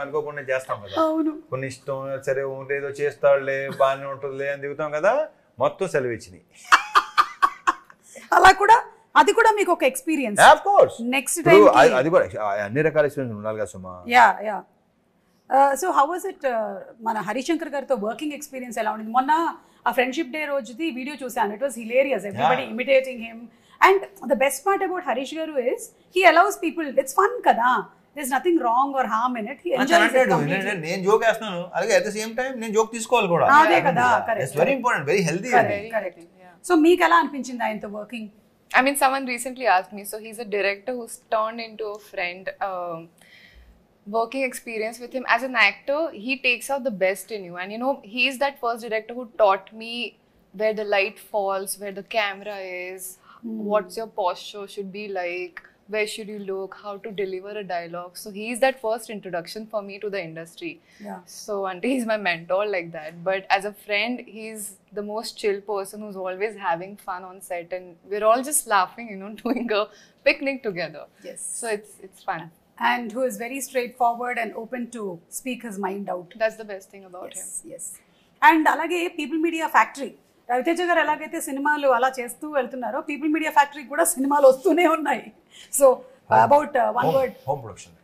అనుకోకుండా చేస్తాం కదా, అవును. కొన్ని ఇష్టం సరే ఏదో చేస్తాడులే బాగానే ఉంటుందిలే అని దిగుతాం కదా, మొత్తం సెలవు ఇచ్చినాయి. అలా కూడా అది కూడా మీకు ఒక experience. Of course next time అది కూడా అన్ని రకాల ఎక్స్పీరియన్స్ ఉండాలి కదా సుమా. Yeah so how was it మన హరిశంకర్ గారితో వర్కింగ్ ఎక్స్పీరియన్స్ ఎలా ఉండింది? మొన్న ఆ ఫ్రెండ్షిప్ డే రోజుది వీడియో చూసాను. It was hilarious, everybody imitating him. And the best part about Harish garu is he allows people, it's fun కదా, there's nothing wrong or harm in it. He enjoys it completely. నేను జోక్ వేస్తున్నాను, అలాగే అట్ ద సేమ్ టైం నేను జోక్ తీసుకోవాలి కూడా. అదే కదా, correct. It's very important, very healthy. Correct. So మీకు ఎలా అనిపించింది ఆయనతో working? I mean, someone recently asked me. So he's a director who's turned into a friend. Working experience with him as an actor, he takes out the best in you. And you know, he's that first director who taught me where the light falls, where the camera is, what's your posture should be like, where should you look, how to deliver a dialogue. So he's that first introduction for me to the industry. Yeah. So Auntie is my mentor like that. But as a friend, he's the most chill person who's always having fun on set, and we're all just laughing, you know, doing a picnic together. Yes. So it's fun. And who is very straightforward and open to speak his mind out. That's the best thing about him. Yes. And అలాగే పీపుల్ మీడియా ఫ్యాక్టరీ, రవితేజ గారు ఎలాగైతే సినిమాలు అలా చేస్తూ వెళ్తున్నారో పీపుల్ మీడియా ఫ్యాక్టరీ కూడా సినిమాలు వస్తూనే ఉన్నాయి. So about one word, home production.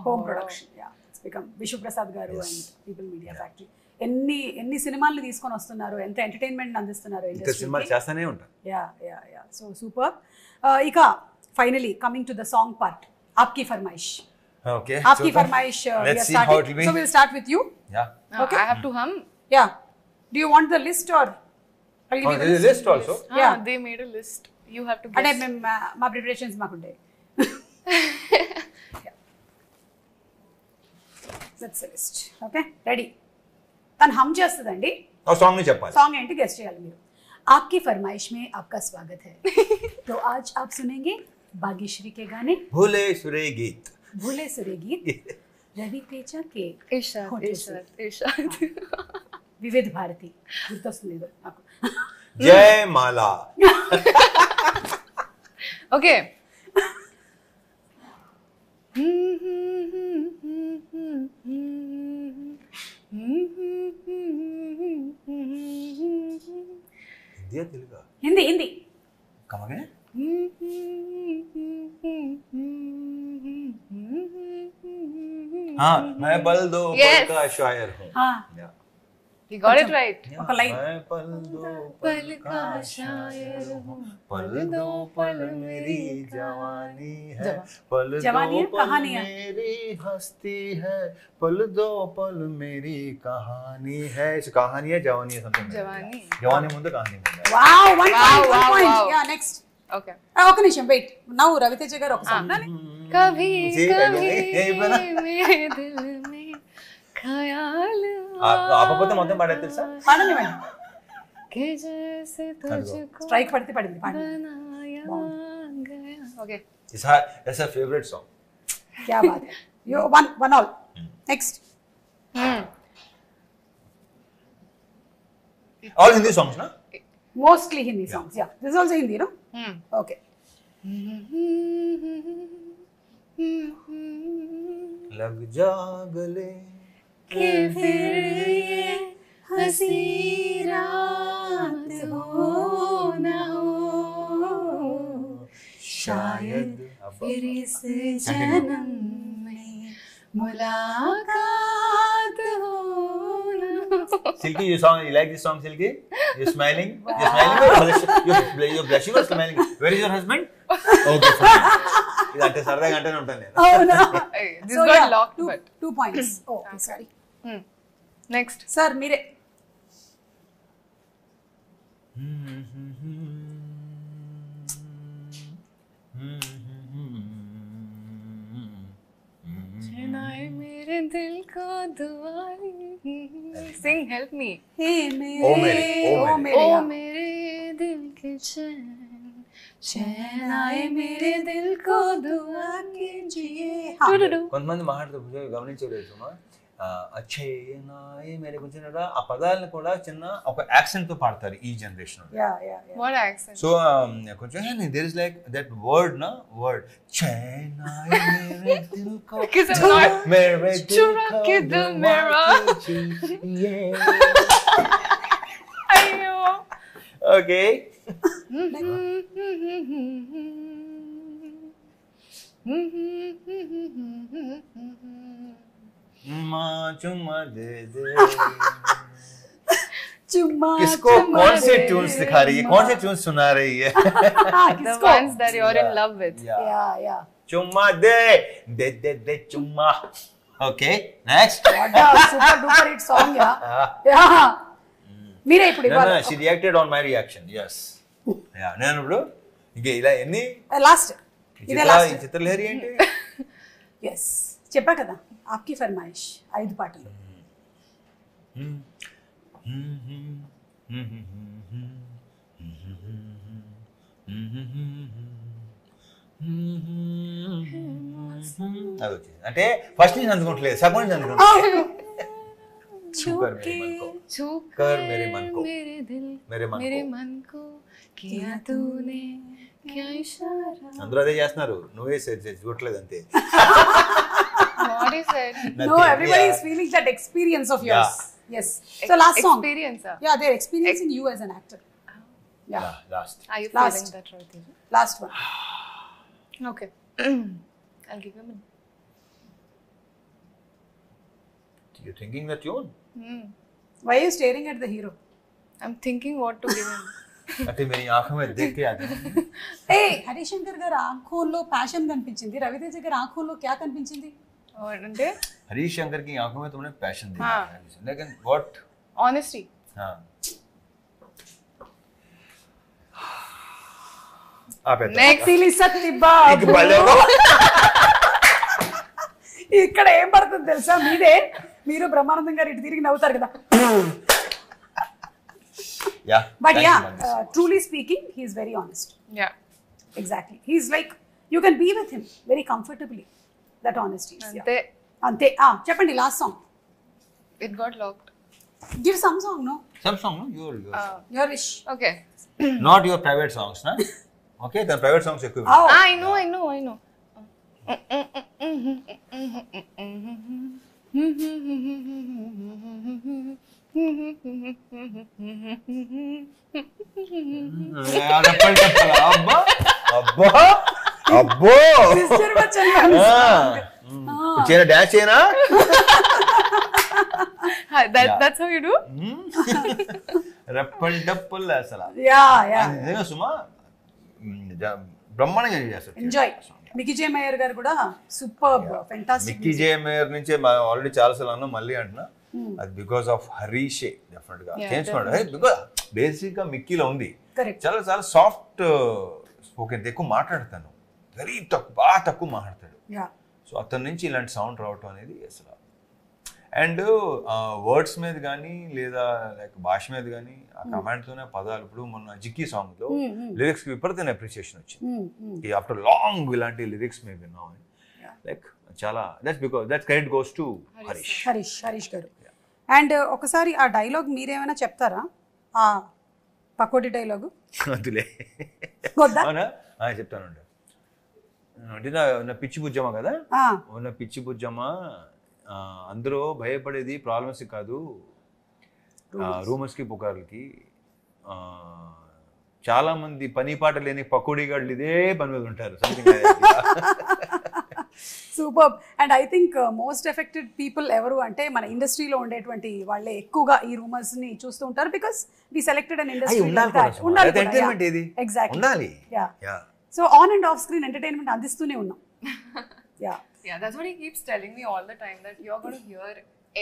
Home production, yeah, it's become Vishwaprasad గారు అండ్ పీపుల్ మీడియా ఫ్యాక్టరీ ఎన్ని సినిమాలను తీసుకొని వస్తున్నారు, ఎంత ఎంటర్టైన్మెంట్ అందిస్తున్నారు ఇంకా సినిమాలు చేస్తానే ఉంటారు. Yeah so super. ఇక finally coming to the song part, Aapki Farmaish. Okay. Aapki farmaish, let's we are see how starting. it will be. So we'll start with you. Yeah. Okay. I have to hum. Yeah. Do you want the list or I'll give you the There is a list? list also. Yeah. They made a list. You have to అంటే guess. మేము మా preparations మాకుంటాయి. That's the list. Okay. Ready. తను హమ్ చేస్తుందండి. ఆ సాంగ్ ని చెప్పాలి. సాంగ్ ఏంటి గెస్ట్ చేయాలి మీరు. आपकी फरमाइश में आपका स्वागत है. तो आज आप सुनेंगे भाग्यश्री के गाने भूले सुरे गीत. भूले सुरे गीत रवि तेजा के Ishad. వివిధ భారతి గుర్తొస్తుంది నాకు. జయ మాలా. Okay. Hindi తెలుగా? Hindi. Come again? हाँ, मैं बल दो Yes. का शायर हूँ. हाँ. Yeah. He got it right. ఒక లైన్. पल का शायर हूँ, पल दो पल मेरी जवानी है, पल जवानी दो है, पल कहानी है. मेरी हस्ती है, पल दो पल मेरी कहानी है. इस कहानी है जवानी है समथिंग. Jawani. जवानी ముందు కహానీ ముందు. Wow, one Wow, point. wow. Yeah, next. Okay. ఒక నిమిషం వెయిట్. నౌ రవితేజ గారు ఒక సాంగ్. कभी जी, कभी यही बना. मेरे दिल में ख्याल ఆపకపోతే మొత్తం పాడేది తెలుసా? పాడనివ్వండి. के जैसे तुझको స్ట్రైక్ పడితే పడింది. పాడండి. बनाया गया. Okay. It's her favorite song. क्या बात है. You one all. Next. All Hindi songs na? Mostly Hindi songs. Yeah. This is also Hindi, no? Okay. लग जा गले कि फिर ये हंसी रात हो न हो, शायद फिर इस जन्म में मुलाकात हो न हो. Silky, you like this song, Silky? You're smiling? You're smiling? You're blushing or smiling? Where is your husband? Okay, fine. ఇదంటే సరదాగా అంటేనే ఉంటాను నేను. అవునా? This So, got yeah, locked, two, but 2 points. Oh, sorry. next. Sir, మీరే. चुनाए मेरे दिल को दुआरी. Sing, help me. Hey, mere. Oh, mere. Oh, Oh, mere. mere. ओ yeah. मेरे दिल के चैन, चैन आए मेरे दिल को दुआ कीजिए. కొంతమంది మాట్లాడుతూ గమనించలేదు అచ్చే నాయే మేరే కొంచెం ఆ పదాలను కూడా చిన్న ఒక యాక్సెంట్ తో పాడతారు ఈ generation. Yeah, yeah, yeah. What accent? So కొంచెం there is like that word నా వర్డ్ చైనాయే మేరే దిల్ కో Because I'm not మేరే దిల్ चुरा కో के दिल मेरा. अयो. ఓకే माँ चुम्मा दे दे. चुम्मा किसको कौन से ट्यून्स दिखा रही है, कौन से ट्यून्स सुना रही है? The किसको? ones that you're in love with. Yeah, yeah. चुम्मा दे दे दे दे चुम्मा. Okay, next. What a super duper hit song, yeah. Yeah. మీరే ఇప్పుడు No, ఇవ్వాలి. no, she reacted on my reaction. Yes. Yeah, నేను ఇప్పుడు ఇంకా ఇలా ఎన్ని లాస్ట్. ఇదే లాస్ట్. చిత్రలహరి ఏంటి? ఎస్, చెప్పా కదా ఆప్కి ఫర్మాయిష్ 5 పాటలు. అది వచ్చింది అంటే ఫస్ట్ నుంచి అందుకుంటలేదు, సగం నుంచి అందుకుంటలేదు. कर मेरे मन को, कर मेरे मन को, मेरे मन को किया तूने क्या इशारा. అందరూ అదే చేస్తున్నారు, నువ్వే చూడలేదు అంతే. What is it? No, everybody is feeling that experience of yours. Yes. So last song. Experience. Yeah, they're experiencing you as an actor. Yeah. Last Are you Last. feeling that right? Teja? Last one. Okay. I'll give him a minute. You thinking that tune. Why are you staring at the hero? I'm thinking what to give him. అంటే मेरी आंखों में देख के आते हैं. ఏ హరిశంకర్ గారు ఆంఖోల్లో ప్యాషన్ కనిపించింది, రవితేజ గారు ఆంఖోల్లో క్యా కనిపించింది? అంటే हरीश शंकर की आंखों में तुमने पैशन देखा हाँ. है, लेकिन व्हाट? honesty. हाँ. आप Next. సిలి సత్తి బాబు. ఇక్కడ ఏం పడుతుంది తెలుసా, మీదే మీరు బ్రహ్మానందం గారు ఇటు తిరిగి నవ్వుతారు కదా. Yeah. But Thank yeah, you, Magnus. truly speaking, he is very honest. Yeah. Exactly. He's like, you can be with him very comfortably. That honesty is. Yeah. Ante. Ante. Cheppandi last song. It got locked. Give some song, no? Some song, no? Your. Your wish. Okay. Not your private songs, na? Okay, then private songs are equivalent. Oh. I know. అబ్బో Sister Bachchan. చేయనా డాన్స్ చేయనా? That's how you do? రెప్పల్ డప్పుల్ అసలు యా యా నిజంగా సుమా బ్రహ్మాండంగా చేస్తారు. ఎంజాయ్. మికీ జే మేయర్ గారు కూడా సూపర్ ఫెంటాస్టిక్. మిక్కీ జే మేయర్ నుంచే ఆల్రెడీ చాలాసార్లు అన్నా, మళ్ళీ అంటున్నా, అది బికాస్ ఆఫ్ హరీషే డెఫినెట్ గా చేయించుకోండి. బికాస్ బేసిక్ గా మిక్కీలో ఉంది, చాలా చాలా సాఫ్ట్ స్పోకెన్, ఎక్కువ మాట్లాడతాను, బాగా తక్కువ మాట్లాడతాడు. సో అతని నుంచి ఇలాంటి సౌండ్ రావటం అనేది అసలు. అండ్ వర్డ్స్ మీద కానీ లేదా లైక్ భాష మీద కానీ ఆ కమాండ్తోనే పదాలు. ఇప్పుడు మొన్న జిక్కీ సాంగ్ లో లిరిక్స్ కి విపరీతమైన అప్రిసియేషన్ వచ్చింది. ఆఫ్టర్ లాంగ్ ఇలాంటి లిరిక్స్ మేము విన్నాం. లైక్ చాలా that's credit goes to Harish గారు. అండ్ ఒకసారి ఆ డైలాగ్ మీరేమైనా చెప్తారా, ఆ పకోడీ డైలాగు? వద్దులే, చెప్తాను. అంటే నా పిచ్చి బుజ్జమ్మ కదా, నా పిచ్చి బుజ్జమ్మ, అందరూ భయపడేది ప్రాబ్లమ్స్ కాదు, రూమర్స్కి పుకార్లకి. చాలా మంది పని పాట లేని పకోడీగాళ్ళు ఇదే పని మీద ఉంటారు. Super. And I think most affected people ఎవరు అంటే మన ఇండస్ట్రీలో ఉండేటువంటి వాళ్ళే ఎక్కువగా ఈ రూమర్స్ ని చూస్తూ ఉంటారు. Because we selected an industry. Exactly. So on and off screen entertainment అందిస్తూనే ఉన్నాం. Yeah, that's what he keeps telling me all the time, that you're going to hear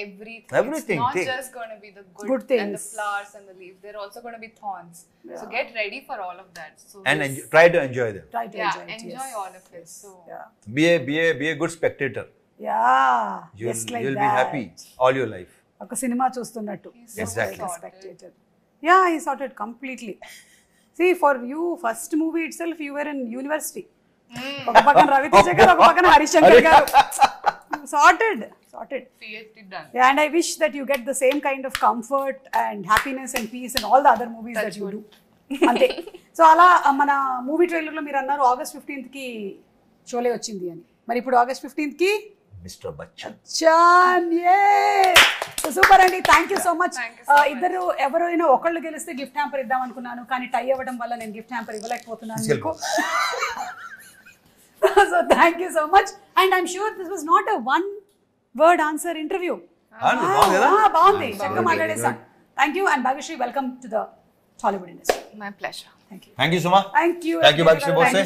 everything. Everything. It's not just going to be the good things and the flowers and the leaves. They're also going to be thorns. So get ready for all of that. So and try to enjoy them. Enjoy all of it. So be a good spectator. You'll be happy all your life. ఒక సినిమా చూస్తున్నట్టు. Exactly. Spectator. Yeah, he sorted completely. See, for you, first movie itself, you were in university. ఒక పక్కన రవితేజ గారు, ఒక పక్కన హరిశంకర్ గారు. Sorted. PhD done. Yeah, and I wish that you get the same kind of comfort and happiness and peace in all the other movies that you do. అంతే. సో అలా మన మూవీ ట్రైలర్ లో మీరు అన్నారు August 15th కి షోలే వచ్చింది అని. మరి ఇప్పుడు August 15th కి మిస్టర్ బచ్చన్. సూపర్ అండి. Thank you so much. ఇద్దరు ఎవరైనా ఒకళ్ళు గెలిస్తే గిఫ్ట్ హ్యాంపర్ ఇద్దాం అనుకున్నాను, కానీ టై అవ్వడం వల్ల నేను గిఫ్ట్ హ్యాంపర్ ఇవ్వలేకపోతున్నాను మీకు. So thank you so much, and I'm sure this was not a one word answer interview. బాగుంది, చక్కగా మాట్లాడేసాం. Thank you, and Bhagyashree, welcome to the Tollywood industry. My pleasure. Thank you. Thank you, Suma. Thank you, Bhagyashree Bose.